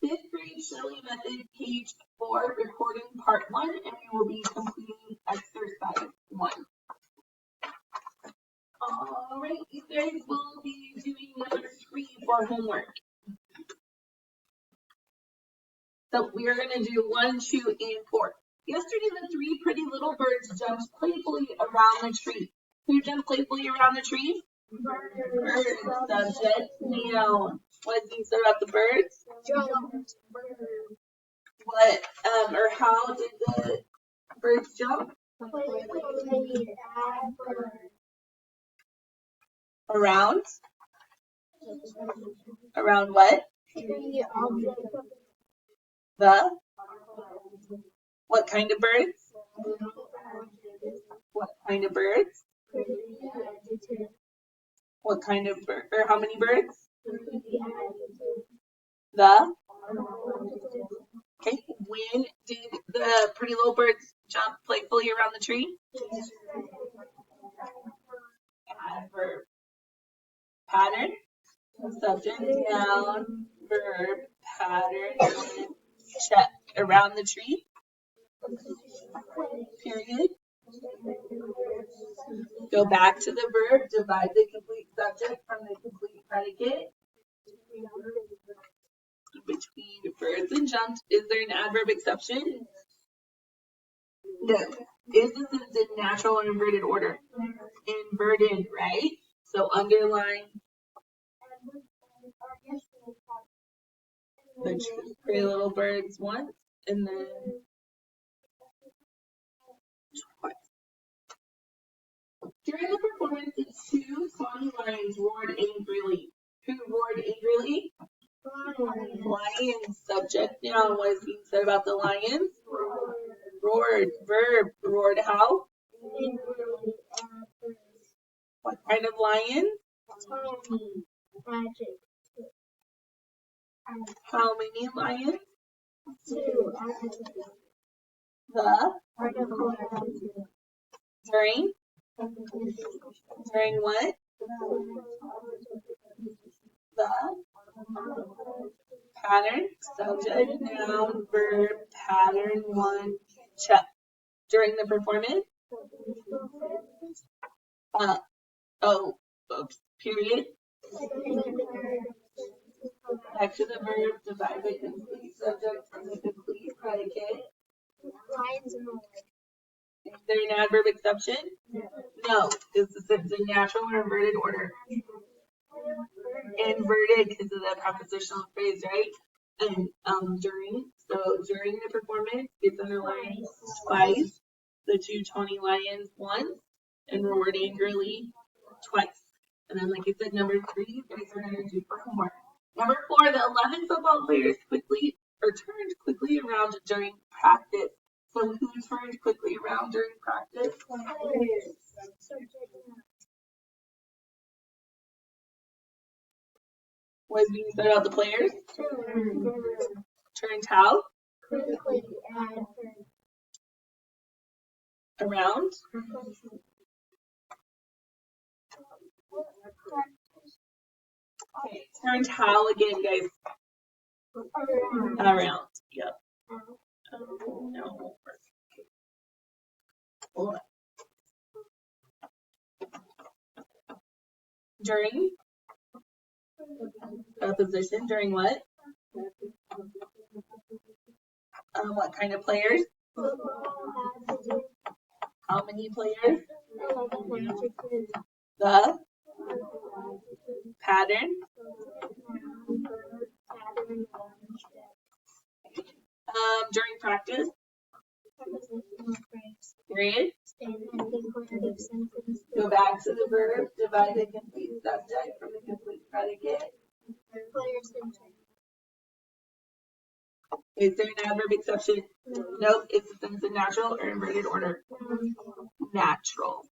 Fifth grade Shurley method, page 4, recording part 1, and we will be completing exercise 1. All right, you guys will be doing number 3 for homework. So we are going to do 1, 2, and 4. Yesterday, the 3 pretty little birds jumped playfully around the tree. Who jumped playfully around the tree? Birds. Subject, noun. What do you say about the birds? Jumped. What, or how did the birds jump? Around? Around what? The? What kind of birds? What kind of birds? What kind of bird, or how many birds? The? Okay, when did the pretty little birds jump playfully around the tree? Adverb. Pattern. Subject, noun, verb, pattern, check. Around the tree. Period. Go back to the verb, divide the complete subject from the complete predicate. Between birds and jumped, is there an adverb exception? No. Is the sentence in natural or inverted order? Inverted, right? So underline the pretty little birds once and then twice. During the performance, the 2 tawny lions roared angrily. Who roared angrily? Lions. Subject, noun. What is being said about the lions? Roared. Verb. Roared how? What kind of lion? How many lions? 2. The? During? During what? The? Pattern. Subject, noun, verb, pattern, 1, check. During the performance? Period. Back to the verb, divide the complete subject from the complete predicate. Is there an adverb exception? No. Is the sentence in natural or inverted order? Inverted because of the prepositional phrase, right? And during. So during the performance, it's underlined twice. The 2 tawny lions once and roared angrily twice. And then, like I said, number 3, you guys are going to do for homework. Number 4, the 11 football players turned quickly around during practice. So who turned quickly around during practice? What is being said about the players? Turned how? Quickly around. Okay, turned how again, guys? Around. Yep. No. Hold on. During preposition, during what? What kind of players? How many players? The pattern. During practice. Period. Go back to the verb, divide the complete subject from the complete predicate. Is there an adverb exception? Nope. It's the sentence in natural or inverted order? Natural.